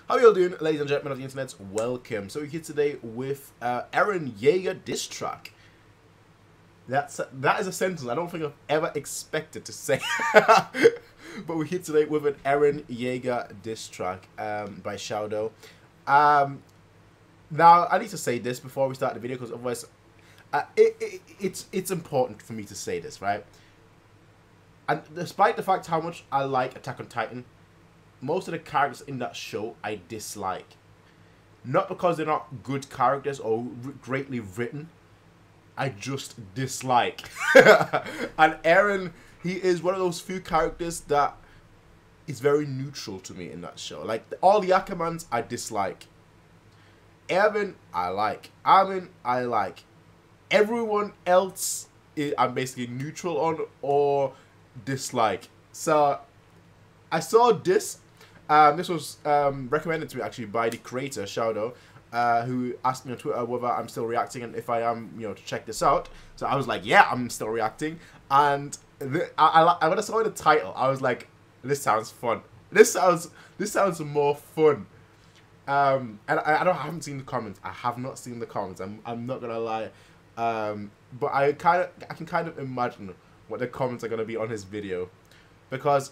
How are you all doing, ladies and gentlemen of the internet? Welcome. So we're here today with Eren Yeager diss track. That is a sentence I don't think I've ever expected to say. But we're here today with an Eren Yeager diss track by Shao Dow. Now, I need to say this before we start the video because otherwise it's important for me to say this, right? And despite the fact how much I like Attack on Titan, most of the characters in that show I dislike. Not because they're not good characters or greatly written. I just dislike. And Eren, he is one of those few characters that is very neutral to me in that show. Like, all the Ackermans, I dislike. Erwin, I like. Armin, I like. Everyone else, I'm basically neutral on or dislike. So, I saw this. This was recommended to me actually by the creator, Shao Dow, who asked me on Twitter whether I'm still reacting and if I am, you know, to check this out. So I was like, yeah, I'm still reacting. And when I saw the title, I was like, this sounds fun. This sounds more fun. And I haven't seen the comments. I have not seen the comments. I'm not gonna lie. But I can kind of imagine what the comments are gonna be on his video, because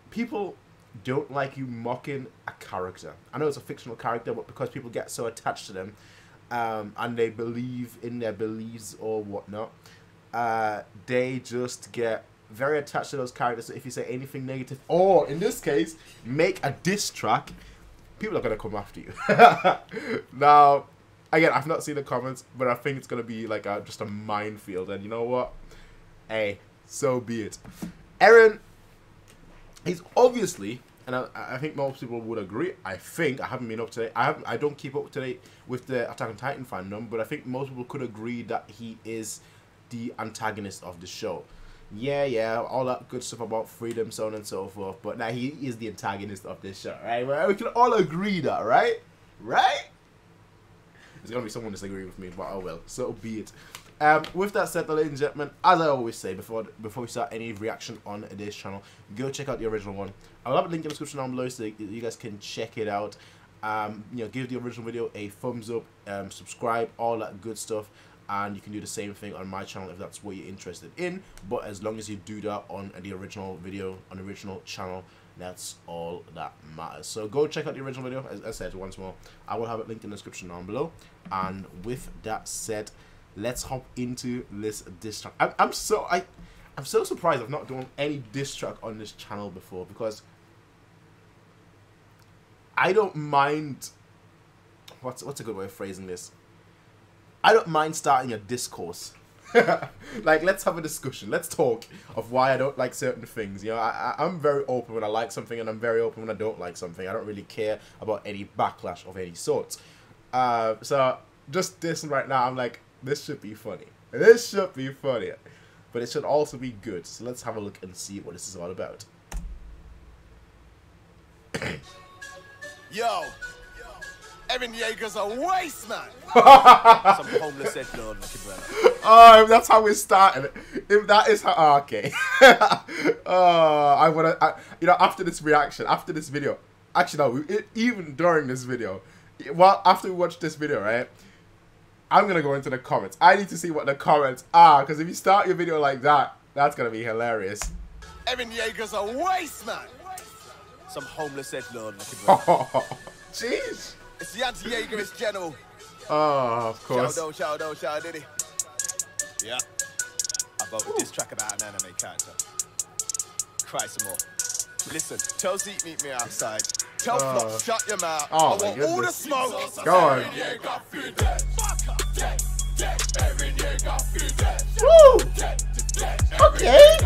people don't like you mocking a character. I know it's a fictional character, but because people get so attached to them, and they believe in their beliefs or whatnot, they just get very attached to those characters. So if you say anything negative, or in this case, make a diss track, people are gonna come after you. Now, again, I've not seen the comments, but I think it's gonna be like just a minefield. And you know what? Hey, so be it. Eren, he's obviously, and I think most people would agree, I haven't been up to date, I don't keep up to date with the Attack on Titan fandom, but I think most people could agree that he is the antagonist of the show. Yeah, all that good stuff about freedom, so on and so forth, but now he is the antagonist of this show, right? We can all agree that, right? Right? There's gonna be someone disagreeing with me, but oh well, so be it. With that said, ladies and gentlemen, as I always say before we start any reaction on this channel, go check out the original one. I'll have a link in the description down below so that you guys can check it out. You know, give the original video a thumbs up, subscribe, all that good stuff, and you can do the same thing on my channel if that's what you're interested in. But as long as you do that on the original video, on the original channel, that's all that matters. So go check out the original video. As I said once more, I will have it linked in the description down below. And with that said, let's hop into this diss track. I'm so surprised I've not done any diss track on this channel before, because I don't mind. What's a good way of phrasing this? I don't mind starting a discourse. Like, let's have a discussion. Let's talk of why I don't like certain things. You know, I'm very open when I like something, and I'm very open when I don't like something. I don't really care about any backlash of any sort. So just this right now, I'm like, this should be funny. This should be funny. But it should also be good. So let's have a look and see what this is all about. Yo, Eren Yeager's a waste man. Some homeless head lord looking brother. Oh, that's how we're starting. If that is how, oh, okay. You know, after this reaction, after this video, actually no, even during this video, well, after we watch this video, right, I'm gonna go into the comments. I need to see what the comments are, because if you start your video like that, that's gonna be hilarious. Eren Yeager's a waste man. Some homeless head lord looking brother. Oh, jeez. It's the anti-Yeagerist general. Oh, of course. Shao Dow, Diddy. Yeah. I voted this track about an anime character. Cry some more. Listen, tell Zeke meet me outside. Tell Flop, shut your mouth. Oh, I want all the smoke. Go on. Woo! Okay.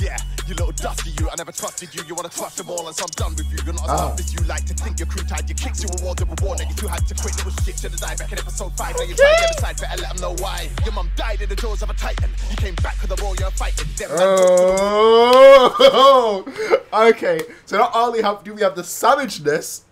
Yeah, you little dusty you. I never trusted you. You wanna trust them all, and so I'm done with you. You're not as tough as you like to think. Your crew tied your kicks. You awarded a warning. If you had to quit, it was shit. Should've died back in episode 5. Now you tried to get aside, better let them know why. Your mum died in the jaws of a titan. You came back with a war, you're fighting. Oh, okay. So not only do we have the savageness,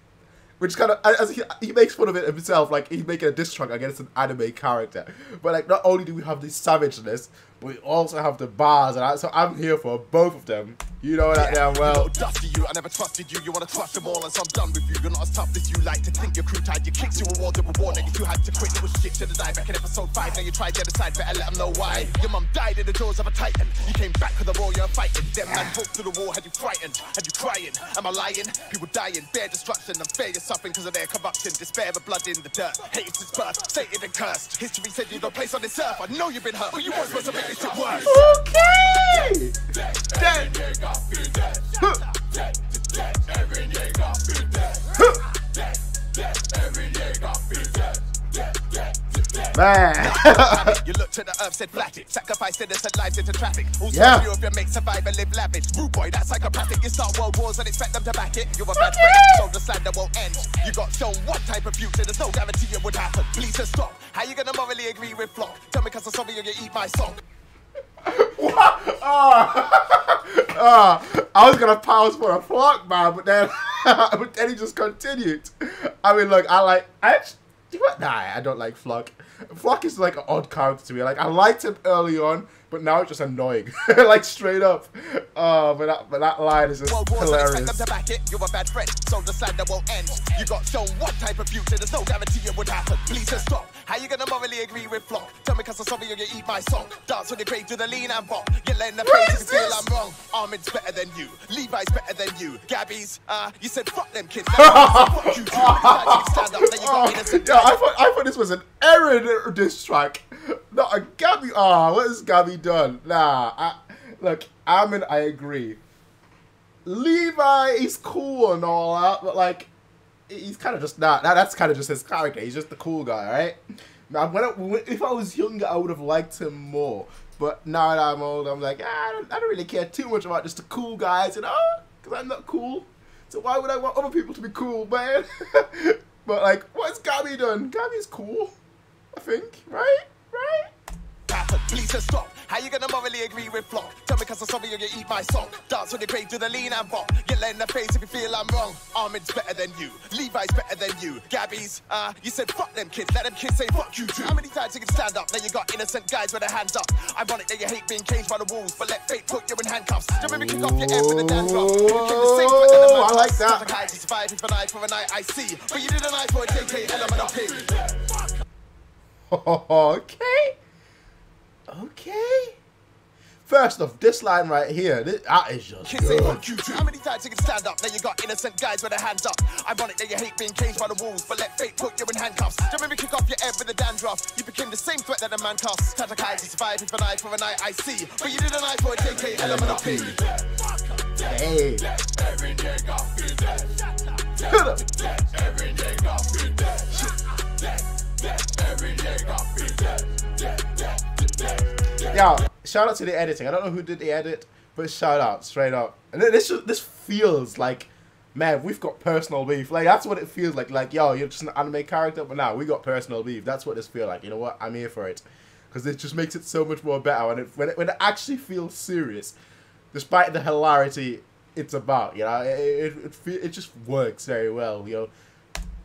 which kind of, as he makes fun of it himself, like he's making a diss track against an anime character. But like, not only do we have the savageness, but we also have the bars, and so I'm here for both of them. You know that damn well. Dusty you, I never trusted you. You wanna trust them all, and so I'm done with you. You're not as tough as you like to think. Your crew tied, your kicks, you awarded a warning. If you had to quit, it was shit to the die. Back in episode 5, now you tried the other side, better let them know why. Your mum died in the jaws of a titan. You came back for the war, you're fighting. Them man broke through the wall, had you frightened, had you crying. Am I lying? People dying, bare destruction, and fair you're suffering because of their corruption. Despair of blood in the dirt, hate since birth, Satan and cursed. History said you've no place on this earth. I know you've been hurt, but you weren't supposed to make this shit worse. Okay! Dead. Eren Yeager be dead. Eren Yeager be dead. Man. You looked to the earth, said flat it. Sacrificed innocent lives into traffic. Also, Yeah. few of your mates survive and live lavish. Rude boy, that's psychopathic. You start world wars and expect them to back it. You're a bad friend, so the slander won't end. You got shown one type of future, there's no guarantee it would happen. Please just stop. How you gonna morally agree with Flock? Tell me cause I'm sorry you eat my song. What? I was gonna pause for a Flock, man, but then he just continued. I mean, look, I don't like Flock. Flock is like an odd character to me. Like, I liked him early on, but now it's just annoying. Like, straight up. But that line is just hilarious. Them to back it. You're a bad friend, so the slander won't end. You got shown one type of future, there's no guarantee it would happen. Please just stop. How you gonna morally agree with Flock? Tell me cause I'm sorry you eat my song. Dance on your grave to the lean and bop. You're letting the face if you feel I'm wrong. Armin's better than you. Levi's better than you. Gabby's, you said fuck them kids. Fuck you too. Stand up, then you got innocent. Yeah, I thought this was an Eren diss track, not a Gabby. What has Gabby done? Look, I agree. Levi is cool and all that, but like, he's kind of just not. That's kind of just his character. He's just the cool guy, right? Now, if I was younger, I would have liked him more. But now that I'm old, I'm like, I don't really care too much about just the cool guys, you know? Because I'm not cool. So why would I want other people to be cool, man? But like, what's Gabby done? Gabby's cool, I think, right? Please just stop. How you gonna morally agree with Flock? Tell me cause I'm sorry you eat my song. Dance on your grave to the lean and bop. You're letting the face if you feel I'm wrong. Armin's better than you. Levi's better than you. Gabby's, you said fuck them kids. Let them kids say fuck you too. How many times you can stand up? Now you got innocent guys with their hands up. Ironic that you hate being caged by the wolves, but let fate put you in handcuffs. Do you kick off your head with a dance drop? You became the same threat that the I like that. You survived for an eye for a night, I see. But you did an eye for a JK element of P. Okay. First off, this line right here, that is just good. How many times you can stand up? Now you got innocent guys with their hands up. Ironic that you hate being caged by the wolves, but let fate put you in handcuffs. Do you remember kick off your head with a dandruff? You became the same threat that the man cuffs. Tatakai, you survived for an eye for a night, I see. But you did an eye for a JK element of P. Hey. Eren Yeager be dead. Eren Yeager be dead. Eren Yeager be dead. Yeah, shout out to the editing. I don't know who did the edit, but shout out, straight up. And this feels like, man, we've got personal beef. Like, that's what it feels like. Like, yo, you're just an anime character, but now we got personal beef. That's what this feels like. You know what? I'm here for it. Because it just makes it so much more better when it actually feels serious, despite the hilarity it's about. You know, it just works very well. You know,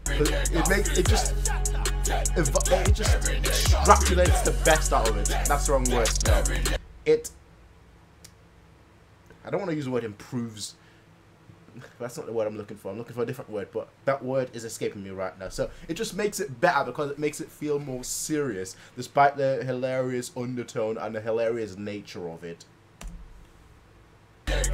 it just extrapolates the best out of it. That's the wrong word. No. I don't want to use the word improves. That's not the word I'm looking for. I'm looking for a different word, but that word is escaping me right now. So it just makes it better because it makes it feel more serious, despite the hilarious undertone and the hilarious nature of it. Let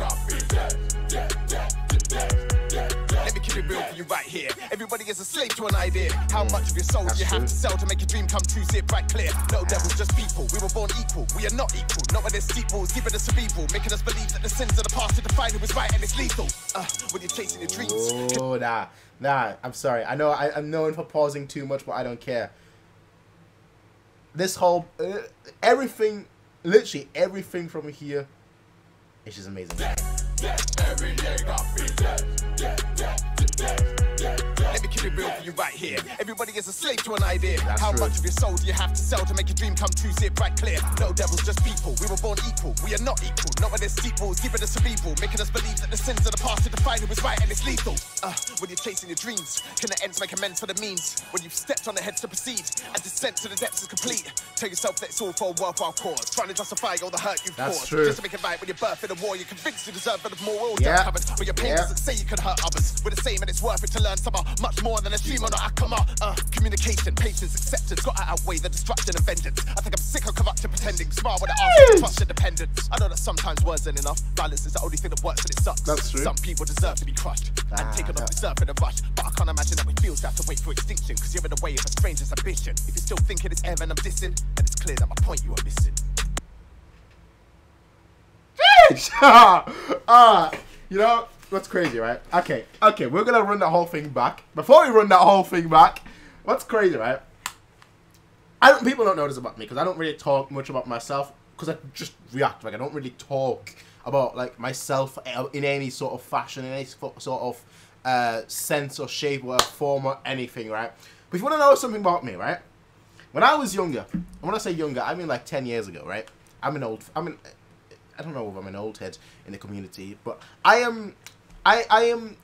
me keep it real for you right here. Everybody is a slave to an idea. How much of your soul you have to sell to make your dream come true? See it right clear. No devils, just people. We were born equal. We are not equal. Not when there's sequels, giving us cerebral, making us believe that the sins of the past to define who is right and it's lethal. When you're chasing your dreams. Oh, nah. I'm sorry. I know I'm known for pausing too much, but I don't care. This whole everything, literally everything from here, it's just amazing. Let Let me keep it real for you right here. Everybody is a slave to an idea. That's How true. much of your soul do you have to sell to make your dream come true? See it right clear. No devils, just people. We were born equal. We are not equal. Not when there's sequels, giving us cerebral, making us believe that the sins of the past to define who is right and it's lethal. When you're chasing your dreams, can the ends make amends for the means? When you've stepped on the heads to proceed and descent to the depths is complete, tell yourself that it's all for a worthwhile cause. Trying to justify all the hurt you've That's caused. true. Just to make it right when you're birthed in a war, you're convinced you deserve it more all Yeah. covered. But your pain doesn't say you can hurt others. We're the same and it's worth it to learn somehow much more than a stream on a come up. Communication, patience, acceptance, gotta outweigh the destruction and vengeance. I think I'm sick of corruption pretending, smart when it asks for trust and dependence. I know that sometimes words ain't enough. Violence is the only thing that works and it sucks. That's true. Some people deserve to be crushed and taken off deserve in a rush. But I can't imagine that we feel to have to wait for extinction, cause you're in the way of a stranger's ambition. If you're still thinking it's Eren I'm dissing, then it's clear that my point you are missing. You know what's crazy, right? Okay, we're gonna run that whole thing back. Before we run that whole thing back, what's crazy, right? People don't know this about me because I don't really talk much about myself because I just react. Like I don't really talk about like myself in any sort of fashion, in any sort of sense or shape or form or anything, right? But if you want to know something about me, right? When I was younger, and when I say younger, I mean like 10 years ago, right? I don't know if I'm an old head in the community, but I am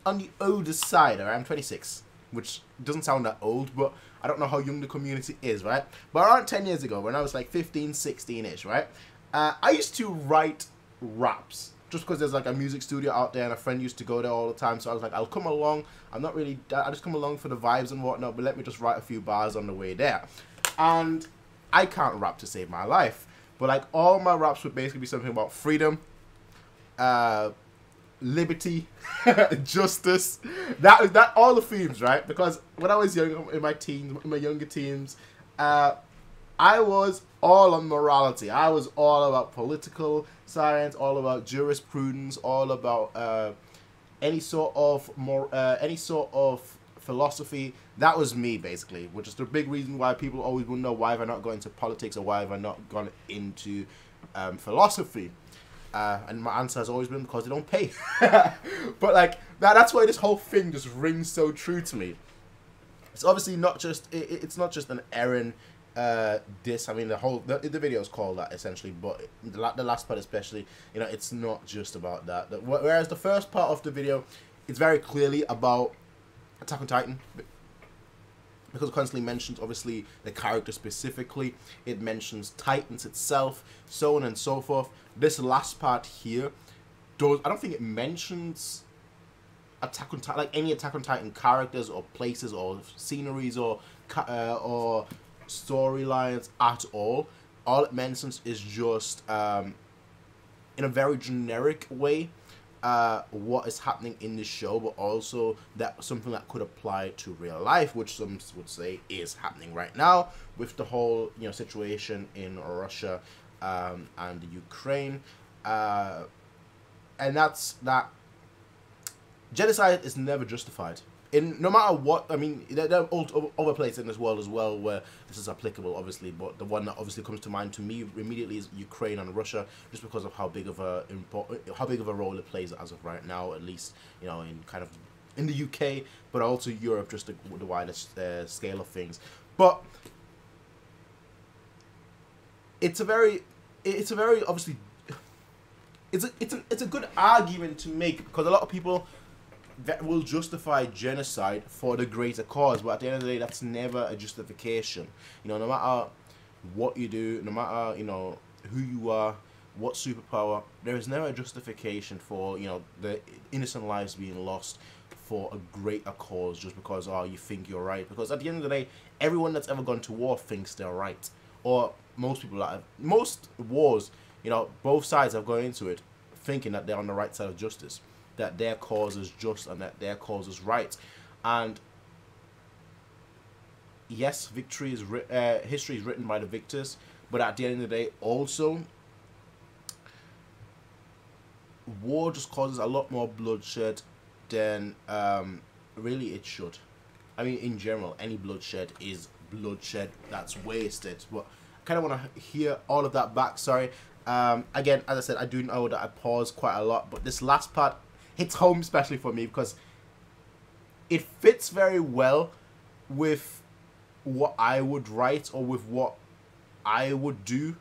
on the older side, right? I'm 26, which doesn't sound that old, but I don't know how young the community is, right? But around 10 years ago, when I was like 15, 16-ish, right? I used to write raps. Just because there's like a music studio out there and a friend used to go there all the time. So I was like, I'll come along. I just come along for the vibes and whatnot, but let me just write a few bars on the way there. And I can't rap to save my life. But like all my raps would basically be something about freedom, liberty, justice. That all the themes, right? Because when I was young, in my younger teens, I was all on morality. I was all about political science, all about jurisprudence, all about any sort of philosophy. That was me, basically, which is the big reason why people always wonder why have I not gone into politics or why have I not gone into philosophy. And my answer has always been because they don't pay. But like that's why this whole thing just rings so true to me. It's obviously not just it's not just an Eren diss. I mean the video is called that essentially, but the last part especially, you know, it's not just about that. Whereas the first part of the video, it's very clearly about Attack on Titan, because it constantly mentions obviously the character specifically. It mentions Titans itself, so on and so forth. This last part here, I don't think it mentions Attack on Titan, like any Attack on Titan characters or places or sceneries or storylines at all. All it mentions is just in a very generic way what is happening in the show, but also that something that could apply to real life, which some would say is happening right now with the whole situation in Russia and the Ukraine, and that's that genocide is never justified. No matter what, I mean, there are other places in this world as well where this is applicable, obviously, but the one that obviously comes to mind to me immediately is Ukraine and Russia, just because of how big of a role it plays as of right now, at least, in the UK, but also Europe, just the widest scale of things. But it's a very obviously it's a good argument to make, because a lot of people that will justify genocide for the greater cause, but at the end of the day, that's never a justification. No matter what you do, no matter who you are, what superpower, there is never a justification for the innocent lives being lost for a greater cause just because you think you're right. Because at the end of the day, everyone that's ever gone to war thinks they're right, or most wars, both sides have gone into it thinking that they're on the right side of justice, that their cause is just and that their cause is right. And yes, history is written by the victors, but at the end of the day, also, war just causes a lot more bloodshed than really it should. I mean, in general, any bloodshed is bloodshed that's wasted. But I kind of want to hear all of that back. Sorry. Again, as I said, I do know that I paused quite a lot, but this last part hits home, especially for me, because it fits very well with what I would write or with what I would do,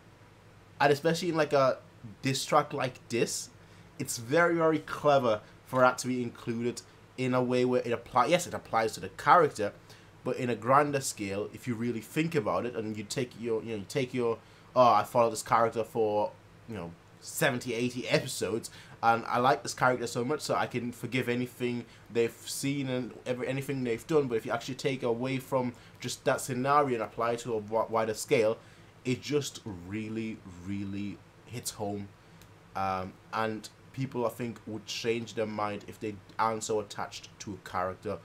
and especially in like a diss track like this, it's very, very clever for that to be included in a way where it applies. Yes, it applies to the character, but in a grander scale, if you really think about it, and you take your oh, I follow this character for 70, 80 episodes, and I like this character so much, so I can forgive anything they've seen and anything they've done. But if you actually take away from just that scenario and apply it to a wider scale, it just really, really hits home. And people, I think, would change their mind if they aren't so attached to a character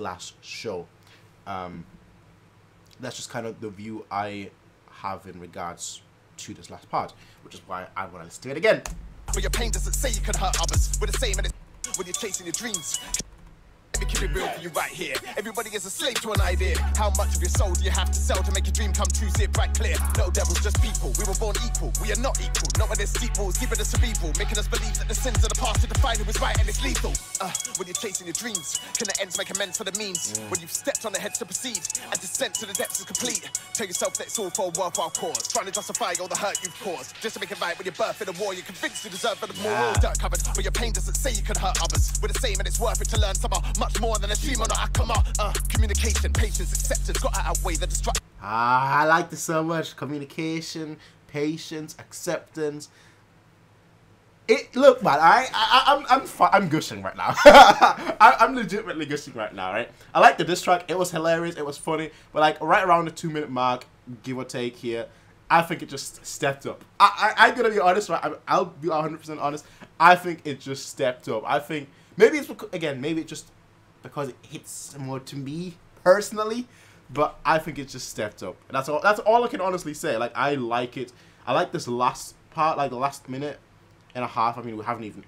/ show. That's just kind of the view I have in regards to this last part, which is why I want to listen to it again. But your pain doesn't say you can hurt others. We're the same and it's when you're chasing your dreams. Let me keep it real for you right here. Everybody is a slave to an idea. How much of your soul do you have to sell to make your dream come true? See it right clear. No devils, just people. We were born equal. We are not equal. Not when there's sequels. Keeping us cerebral. Making us believe that the sins of the past to define who is right and it's lethal. When you're chasing your dreams, can the ends make amends for the means? When you've stepped on the heads to proceed and descent to the depths is complete. Tell yourself that it's all for a worthwhile cause. Trying to justify all the hurt you've caused. Just to make it right when you're birthed in a war. You're convinced you deserve for the moral dirt covered. But your pain doesn't say you can hurt others. We're the same and it's worth it to learn somehow much more than a dream on a come on. Communication, patience, acceptance, gotta outweigh the destruction. I like this so much. Communication, patience, acceptance. Look, man, I'm gushing right now. I'm legitimately gushing right now, right? I like the diss track. It was hilarious. It was funny. But like right around the 2-minute mark, give or take here, I think it just stepped up. I'm gonna be honest, right? I'll be 100% honest. I think it just stepped up. I think maybe it's maybe it just because it hits more to me personally, but I think it just stepped up. And that's all I can honestly say. Like, I like it. I like this last part, like the last minute and a half. I mean, we haven't even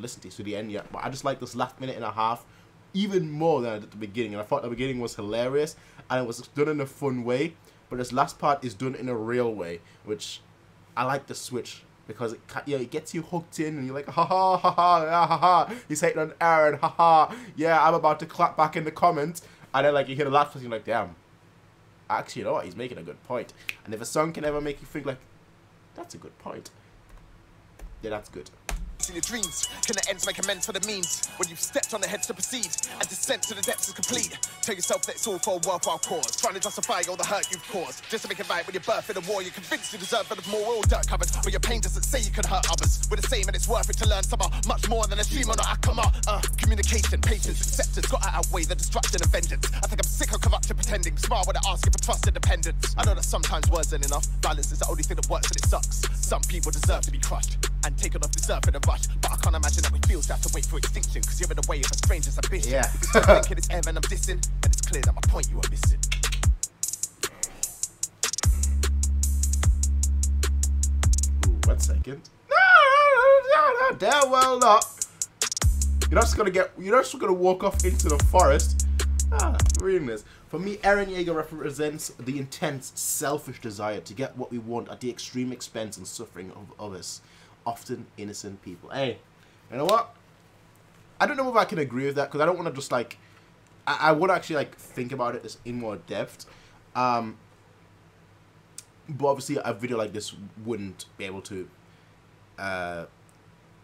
listened to the end yet, but I just like this last minute and a half even more than I did at the beginning. And I thought the beginning was hilarious and it was done in a fun way, but this last part is done in a real way, which I like the switch. Because it gets you hooked in, and you're like, ha ha ha ha, yeah, ha ha. He's hating on Eren, ha ha. Yeah, I'm about to clap back in the comments, and then like you hear the laugh, and you're like, damn. Actually, you know what? He's making a good point. And if a song can ever make you think like, that's a good point, yeah, that's good. In your dreams, can the ends make amends for the means? When you've stepped on the heads to proceed and descent to the depths is complete. Tell yourself that it's all for a worthwhile cause. Trying to justify all the hurt you've caused. Just to make it right when you're birthed in a war. You're convinced you deserve for the moral dirt covered. But your pain doesn't say you can hurt others. We're the same and it's worth it to learn somehow much more than a dream on a come on. Communication, patience, acceptance, gotta outweigh the destruction and vengeance. I think I'm sick of corruption pretending. Smart when I ask you for trust and dependence. I know that sometimes words ain't enough. Balance is the only thing that works and it sucks. Some people deserve to be crushed and taken off deserve in a rush. But I can't imagine that we feel to have to wait for extinction, cause you're in the way of a stranger's ambition. Yeah. If you're thinking it's Evan I'm dissing, then it's clear that my point you are missing. Ooh, 1 second. No, damn well not. You're not just gonna walk off into the forest. Reading this. For me, Eren Yeager represents the intense, selfish desire to get what we want at the extreme expense and suffering of others, often innocent people. Hey, you know what? I don't know if I can agree with that, because I don't want to just like, I want to actually like think about it in more depth. But obviously a video like this wouldn't be able to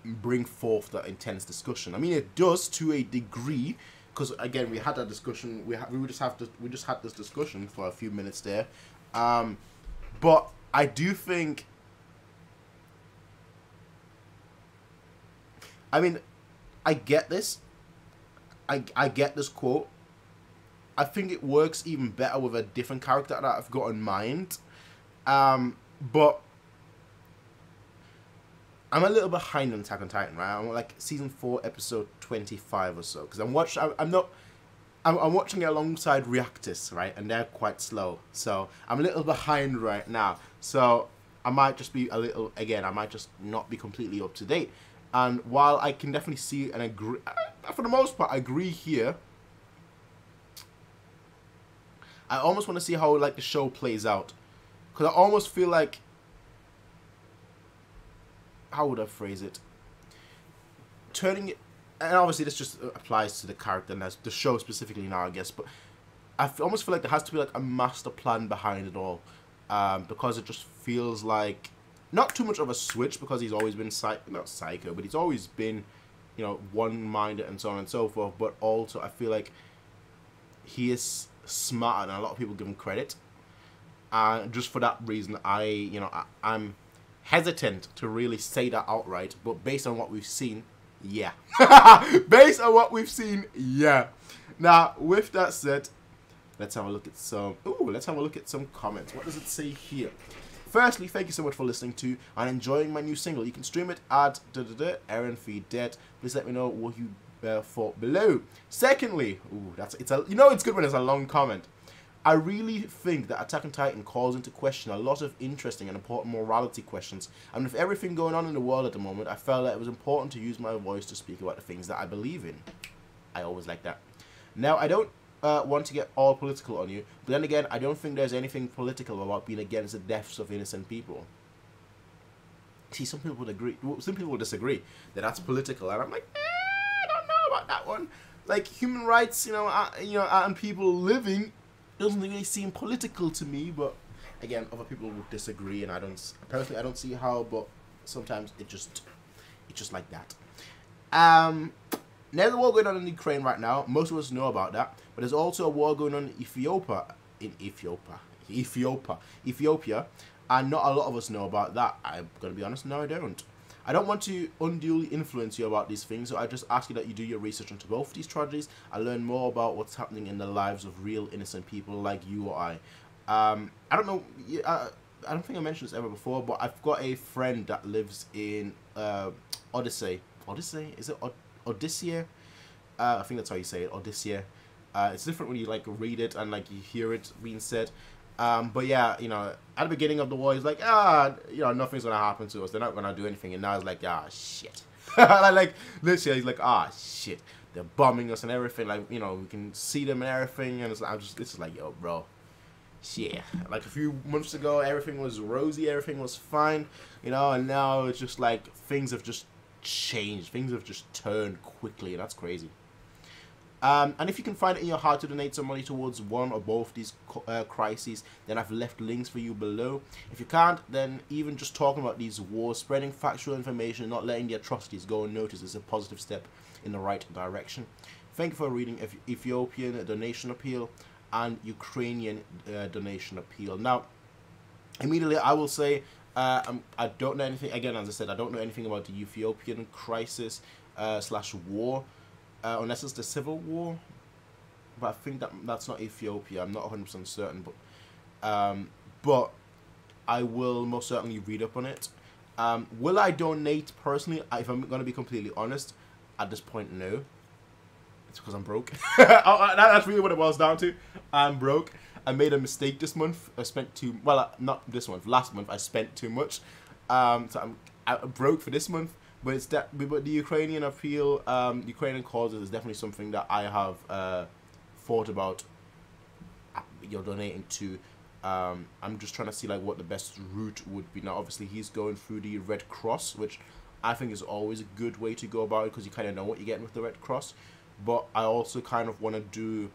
bring forth that intense discussion. I mean, it does to a degree, because again, we had that discussion. We just had this discussion for a few minutes there. But I do think, I mean, I get this. I get this quote. I think it works even better with a different character that I've got in mind. But I'm a little behind on Attack on Titan, right? I'm like season 4, episode 25 or so, because I'm watching it alongside Reactus, right? And they're quite slow, so I'm a little behind right now. So I might just be a little, again, I might just not be completely up to date. And while I can definitely see and agree, for the most part, I agree here. I almost want to see how like the show plays out, because I almost feel like, how would I phrase it? Turning it, and obviously this just applies to the character and the show specifically now, I guess, but I almost feel like there has to be like a master plan behind it all, because it just feels like not too much of a switch, because he's always been not psycho, but he's always been, you know, one-minded and so on and so forth, but also I feel like he is smarter than a lot of people give him credit. Just for that reason, I'm hesitant to really say that outright, but based on what we've seen, yeah. Based on what we've seen, yeah. Now, with that said, let's have a look at some comments. What does it say here? Firstly, thank you so much for listening to and enjoying my new single. You can stream it at Eren Feed Dead. Please let me know what you thought below. Secondly, it's good when it's a long comment. I really think that Attack on Titan calls into question a lot of interesting and important morality questions, and with everything going on in the world at the moment, I felt that it was important to use my voice to speak about the things that I believe in. I always like that. Now, I don't want to get all political on you, but then again, I don't think there's anything political about being against the deaths of innocent people. See, some people would agree, some people would disagree that that's political, and I'm like, I don't know about that one. Like, human rights, and people living doesn't really seem political to me, but again, other people would disagree, and personally I don't see how, but sometimes it's just like that. There's a war going on in Ukraine right now. Most of us know about that, but there's also a war going on in Ethiopia, and not a lot of us know about that. I'm gonna be honest, no, I don't. I don't want to unduly influence you about these things, so I just ask you that you do your research into both these tragedies and learn more about what's happening in the lives of real innocent people like you or I. I don't know, I don't think I mentioned this ever before, but I've got a friend that lives in Odyssey. Odyssey? Is it Odyssea? I think that's how you say it, Odyssea. It's different when you like read it and like you hear it being said. But yeah, at the beginning of the war, he's like, nothing's gonna happen to us. They're not gonna do anything. And now he's like, shit. like literally, he's like, shit. They're bombing us and everything. Like, we can see them and everything. And it's just like, yo, bro. Yeah. Like a few months ago, everything was rosy. Everything was fine. And now it's just like things have just changed. Things have just turned quickly, and that's crazy. And if you can find it in your heart to donate some money towards one or both these crises, then I've left links for you below. If you can't, then even just talking about these wars, spreading factual information, not letting the atrocities go unnoticed is a positive step in the right direction. Thank you for reading Ethiopian donation appeal and Ukrainian donation appeal. Now, immediately I will say, I don't know anything, again, as I said, I don't know anything about the Ethiopian crisis / war. Unless it's the civil war, but I think that's not Ethiopia. I'm not 100% certain, but I will most certainly read up on it. Will I donate personally? If I'm going to be completely honest, at this point, no. It's because I'm broke. That's really what it boils down to. I'm broke. I made a mistake this month. I spent not this month. Last month I spent too much. So I'm broke for this month. But but the Ukrainian appeal, Ukrainian causes is definitely something that I have thought about. Donating to. I'm just trying to see like what the best route would be. Now, obviously, he's going through the Red Cross, which I think is always a good way to go about it because you kind of know what you're getting with the Red Cross. But I also kind of want to do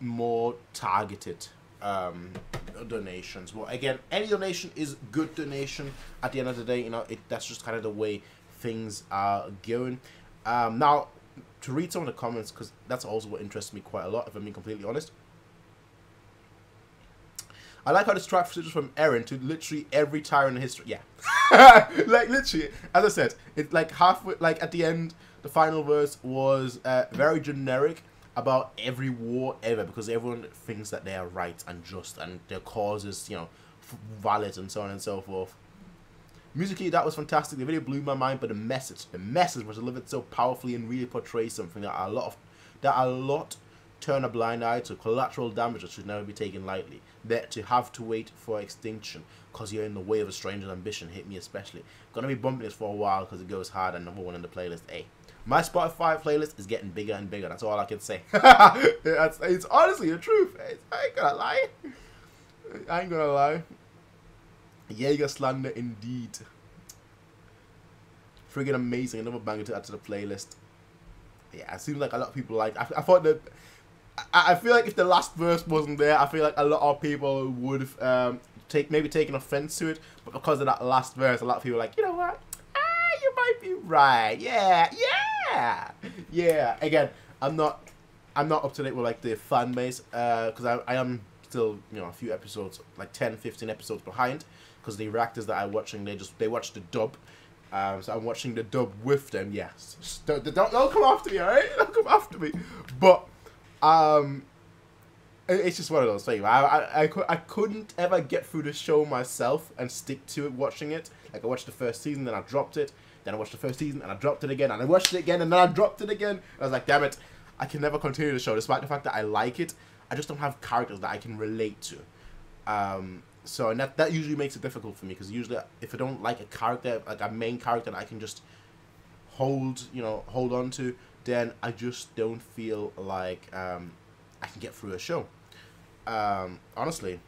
more targeted donations. Well, again, any donation is good donation. At the end of the day, that's just kind of the way things are going. Now, to read some of the comments, because that's also what interests me quite a lot, if I'm being completely honest. I like how this track switches from Eren to literally every tyrant in history. Yeah. Like, literally, as I said, it's like halfway, like at the end, the final verse was very generic about every war ever, because everyone thinks that they are right and just and their cause is, valid and so on and so forth. Musically, that was fantastic. The video blew my mind, but the message was delivered so powerfully and really portrays something that a lot turn a blind eye to. Collateral damage that should never be taken lightly. That to have to wait for extinction because you're in the way of a stranger's ambition hit me especially. Gonna be bumping this for a while because it goes hard and #1 in the playlist. Hey, my Spotify playlist is getting bigger and bigger. That's all I can say. It's honestly the truth. I ain't gonna lie. I ain't gonna lie. Yeager slander indeed. Friggin' amazing. Another banger to add to the playlist. yeah, it seems like a lot of people like. I thought that. I feel like if the last verse wasn't there, I feel like a lot of people would have maybe taken offense to it. But because of that last verse, a lot of people are like, you know what? You might be right. Yeah, yeah, yeah. Again, I'm not up to date with like the fan base because I am still, you know, a few episodes, like 10, 15 episodes behind, because the reactors that I'm watching, they watch the dub. So I'm watching the dub with them. Yes, don't come after me, all right? Don't come after me. But it's just one of those things. I couldn't ever get through the show myself and stick to it watching it. Like, I watched the first season, then I dropped it. Then I watched the first season and I dropped it again, and I watched it again and then I dropped it again. And I was like, damn it, I can never continue the show despite the fact that I like it. I just don't have characters that I can relate to. So and that usually makes it difficult for me, because usually if I don't like a character, like a main character that I can just hold on to, then I just don't feel like I can get through a show. Honestly.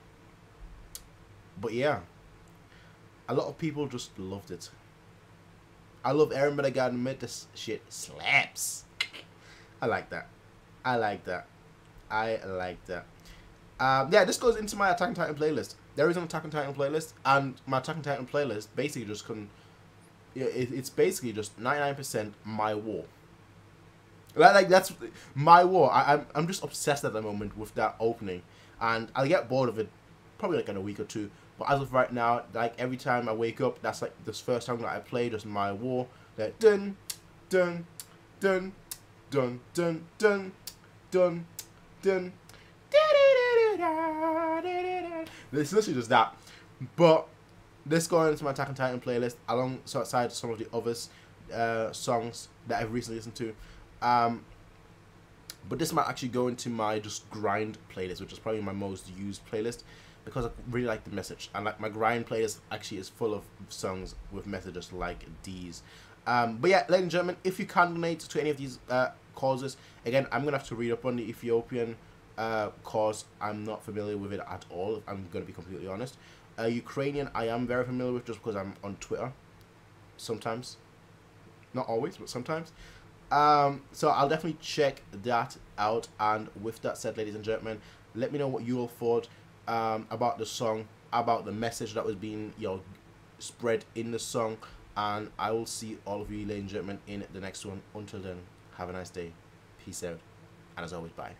But yeah, a lot of people just loved it. I love Eren, but I gotta admit, this shit slaps. I like that. I like that. I like that. Yeah, this goes into my Attack on Titan playlist. There is an Attack on Titan playlist, and my Attack on Titan playlist basically just it's basically just 99% my war. Like that's my war. I'm just obsessed at the moment with that opening, and I'll get bored of it probably like in a week or two. But as of right now, like every time I wake up, that's like this first song that I play, just my war. Like dun dun dun dun dun dun dun dun. It's literally just that. But this going into my Attack on Titan playlist alongside some of the other songs that I've recently listened to. But this might actually go into my just grind playlist, which is probably my most used playlist, because I really like the message, and like my grind playlist actually is full of songs with messages like these. But yeah, ladies and gentlemen, if you can donate to any of these causes, again, I'm gonna have to read up on the Ethiopian cause. I'm not familiar with it at all, I'm gonna be completely honest. Ukrainian, I am very familiar with, just because I'm on Twitter sometimes, not always, but sometimes. So I'll definitely check that out. And with that said, ladies and gentlemen, let me know what you all thought about the song, about the message that was being spread in the song, and I will see all of you, ladies and gentlemen, in the next one. Until then, have a nice day, peace out, and as always, bye.